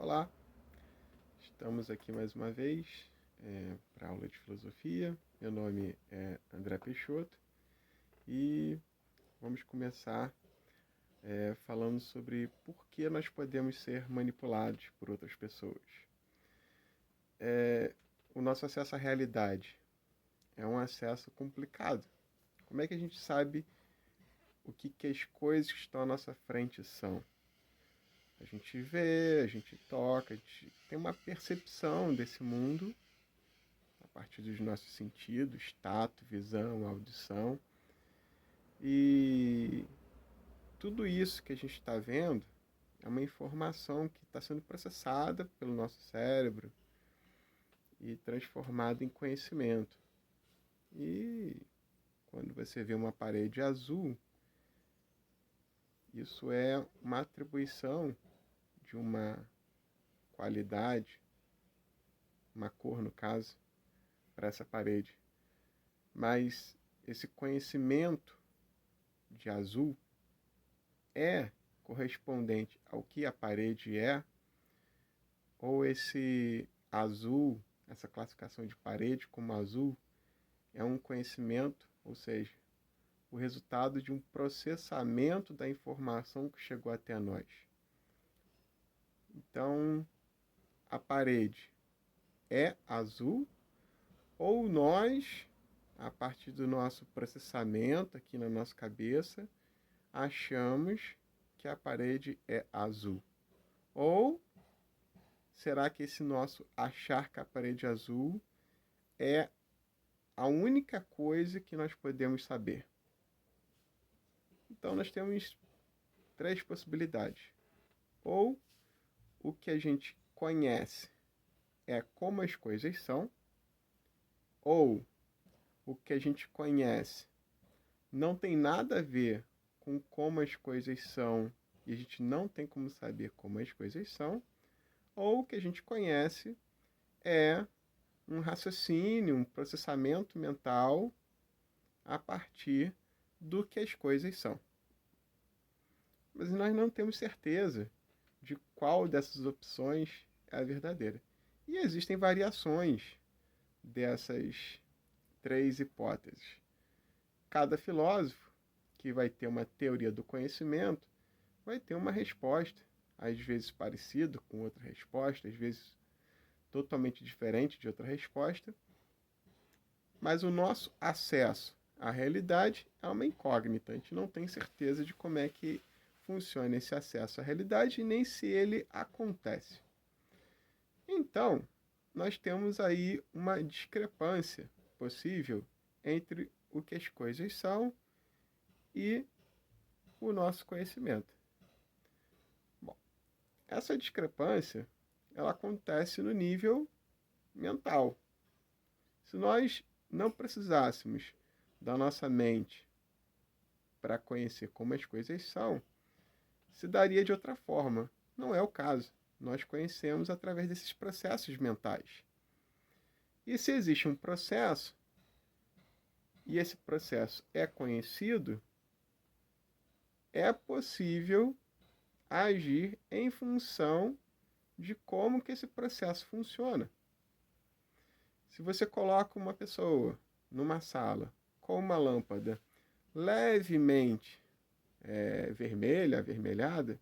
Olá, estamos aqui mais uma vez para a aula de filosofia. Meu nome é André Peixoto e vamos começar falando sobre por que nós podemos ser manipulados por outras pessoas. O nosso acesso à realidade é um acesso complicado. Como é que a gente sabe o que as coisas que estão à nossa frente são? A gente vê, a gente toca, a gente tem uma percepção desse mundo a partir dos nossos sentidos, tato, visão, audição. E tudo isso que a gente está vendo é uma informação que está sendo processada pelo nosso cérebro e transformada em conhecimento. E quando você vê uma parede azul, isso é uma atribuição de uma qualidade, uma cor no caso, para essa parede. Mas esse conhecimento de azul é correspondente ao que a parede é, ou esse azul, essa classificação de parede como azul, é um conhecimento, ou seja, o resultado de um processamento da informação que chegou até nós. Então, a parede é azul, ou nós, a partir do nosso processamento aqui na nossa cabeça, achamos que a parede é azul. Ou será que esse nosso achar que a parede é azul é a única coisa que nós podemos saber? Então nós temos três possibilidades. Ou o que a gente conhece é como as coisas são, ou o que a gente conhece não tem nada a ver com como as coisas são e a gente não tem como saber como as coisas são, ou o que a gente conhece é um raciocínio, um processamento mental a partir do que as coisas são. Mas nós não temos certeza de qual dessas opções é a verdadeira. E existem variações dessas três hipóteses. Cada filósofo que vai ter uma teoria do conhecimento vai ter uma resposta, às vezes parecida com outra resposta, às vezes totalmente diferente de outra resposta, mas o nosso acesso à realidade é uma incógnita. A gente não tem certeza de como é que funciona esse acesso à realidade e nem se ele acontece. Então, nós temos aí uma discrepância possível entre o que as coisas são e o nosso conhecimento. Bom, essa discrepância ela acontece no nível mental. Se nós não precisássemos da nossa mente para conhecer como as coisas são, se daria de outra forma. Não é o caso. Nós conhecemos através desses processos mentais. E se existe um processo, e esse processo é conhecido, é possível agir em função de como que esse processo funciona. Se você coloca uma pessoa numa sala com uma lâmpada levemente vermelha, avermelhada,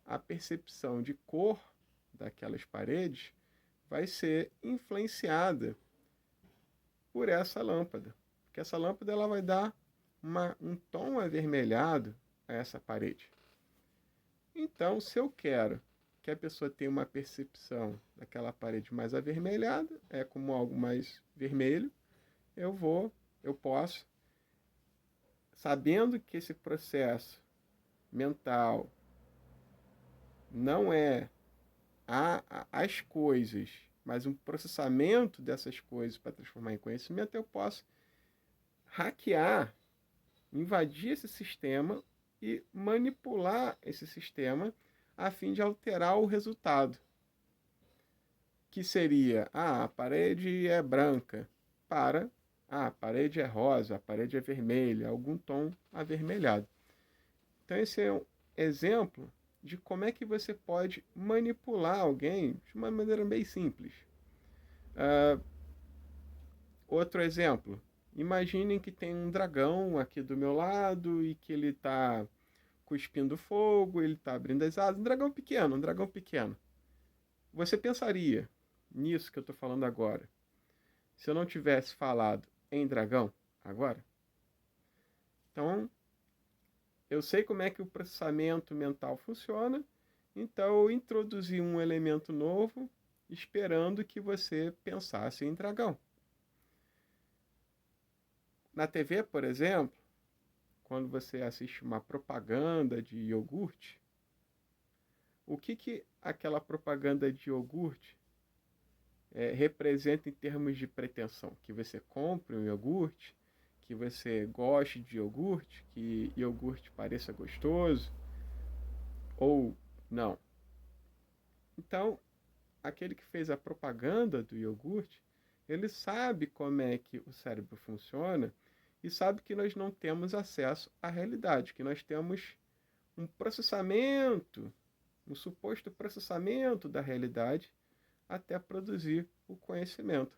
a percepção de cor daquelas paredes vai ser influenciada por essa lâmpada. Porque essa lâmpada ela vai dar um tom avermelhado a essa parede. Então, se eu quero que a pessoa tenha uma percepção daquela parede mais avermelhada, é como algo mais vermelho, eu posso, sabendo que esse processo mental não é as coisas, mas um processamento dessas coisas para transformar em conhecimento, eu posso hackear, invadir esse sistema e manipular esse sistema a fim de alterar o resultado. Que seria, a parede é branca, para, a parede é rosa, a parede é vermelha, algum tom avermelhado. Então esse é um exemplo de como é que você pode manipular alguém de uma maneira bem simples. Outro exemplo. Imaginem que tem um dragão aqui do meu lado e que ele está cuspindo fogo, ele está abrindo as asas. Um dragão pequeno, um dragão pequeno. Você pensaria nisso que eu estou falando agora, se eu não tivesse falado em dragão agora? Então, eu sei como é que o processamento mental funciona, então eu introduzi um elemento novo, esperando que você pensasse em dragão. Na TV, por exemplo, quando você assiste uma propaganda de iogurte, o que aquela propaganda de iogurte representa em termos de pretensão? Que você compre um iogurte, que você goste de iogurte, que iogurte pareça gostoso, ou não. Então, aquele que fez a propaganda do iogurte, ele sabe como é que o cérebro funciona e sabe que nós não temos acesso à realidade, que nós temos um processamento, um suposto processamento da realidade até produzir o conhecimento.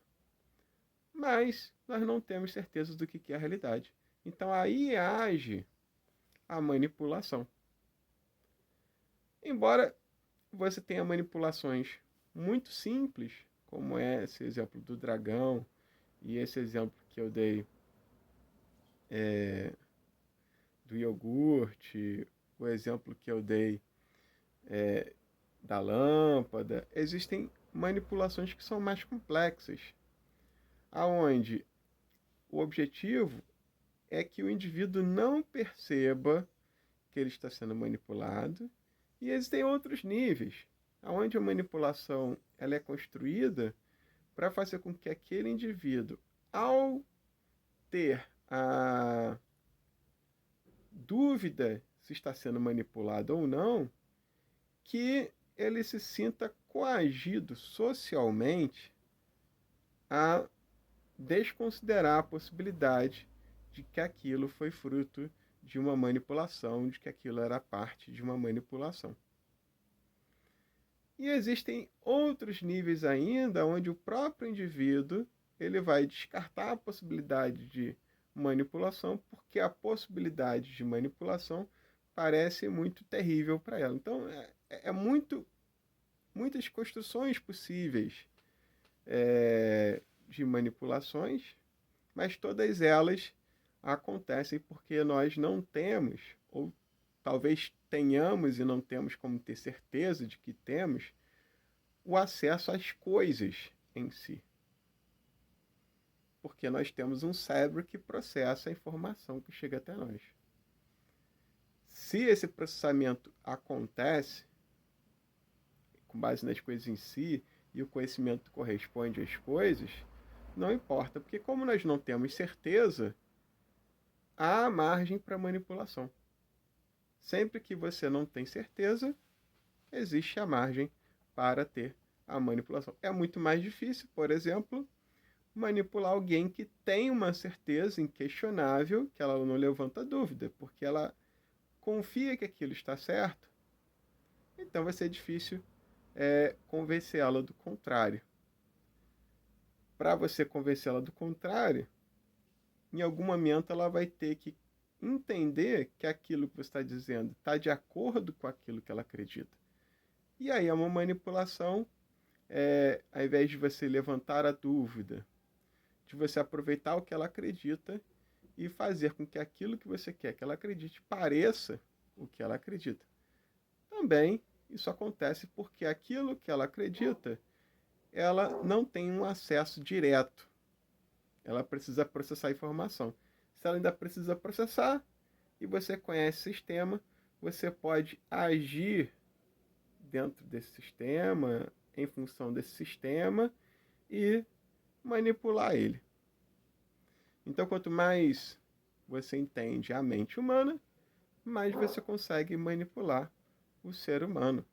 Mas nós não temos certeza do que é a realidade. Então aí age a manipulação. Embora você tenha manipulações muito simples, como é esse exemplo do dragão e esse exemplo que eu dei do iogurte, o exemplo que eu dei da lâmpada, existem manipulações que são mais complexas, aonde o objetivo é que o indivíduo não perceba que ele está sendo manipulado, e existem outros níveis, onde a manipulação ela é construída para fazer com que aquele indivíduo, ao ter a dúvida se está sendo manipulado ou não, que ele se sinta coagido socialmente a desconsiderar a possibilidade de que aquilo foi fruto de uma manipulação, de que aquilo era parte de uma manipulação. E existem outros níveis ainda onde o próprio indivíduo ele vai descartar a possibilidade de manipulação porque a possibilidade de manipulação parece muito terrível para ela. Então muitas construções possíveis de manipulações, mas todas elas acontecem porque nós não temos, ou talvez tenhamos e não temos como ter certeza de que temos, o acesso às coisas em si. Porque nós temos um cérebro que processa a informação que chega até nós. Se esse processamento acontece com base nas coisas em si e o conhecimento corresponde às coisas, não importa, porque como nós não temos certeza, há margem para manipulação. Sempre que você não tem certeza, existe a margem para ter a manipulação. É muito mais difícil, por exemplo, manipular alguém que tem uma certeza inquestionável, que ela não levanta dúvida, porque ela confia que aquilo está certo. Então vai ser difícil convencê-la do contrário. Para você convencê-la do contrário, em algum momento ela vai ter que entender que aquilo que você está dizendo está de acordo com aquilo que ela acredita. E aí é uma manipulação, ao invés de você levantar a dúvida, de você aproveitar o que ela acredita e fazer com que aquilo que você quer que ela acredite pareça o que ela acredita. Também isso acontece porque aquilo que ela acredita, ela não tem um acesso direto. Ela precisa processar a informação. Se ela ainda precisa processar, e você conhece o sistema, você pode agir dentro desse sistema, em função desse sistema, e manipular ele. Então, quanto mais você entende a mente humana, mais você consegue manipular o ser humano.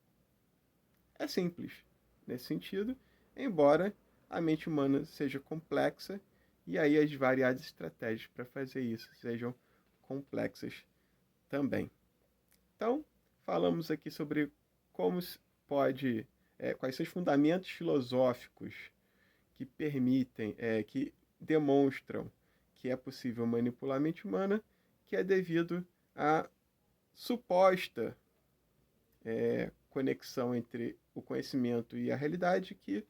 É simples nesse sentido, embora a mente humana seja complexa e aí as variadas estratégias para fazer isso sejam complexas também. Então, falamos aqui sobre como se pode, quais são os fundamentos filosóficos que permitem, que demonstram que é possível manipular a mente humana, que é devido à suposta conexão entre o conhecimento e a realidade, que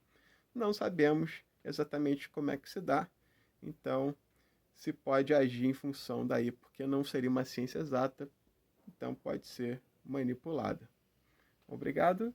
não sabemos exatamente como é que se dá. Então, se pode agir em função daí, porque não seria uma ciência exata, então pode ser manipulada. Obrigado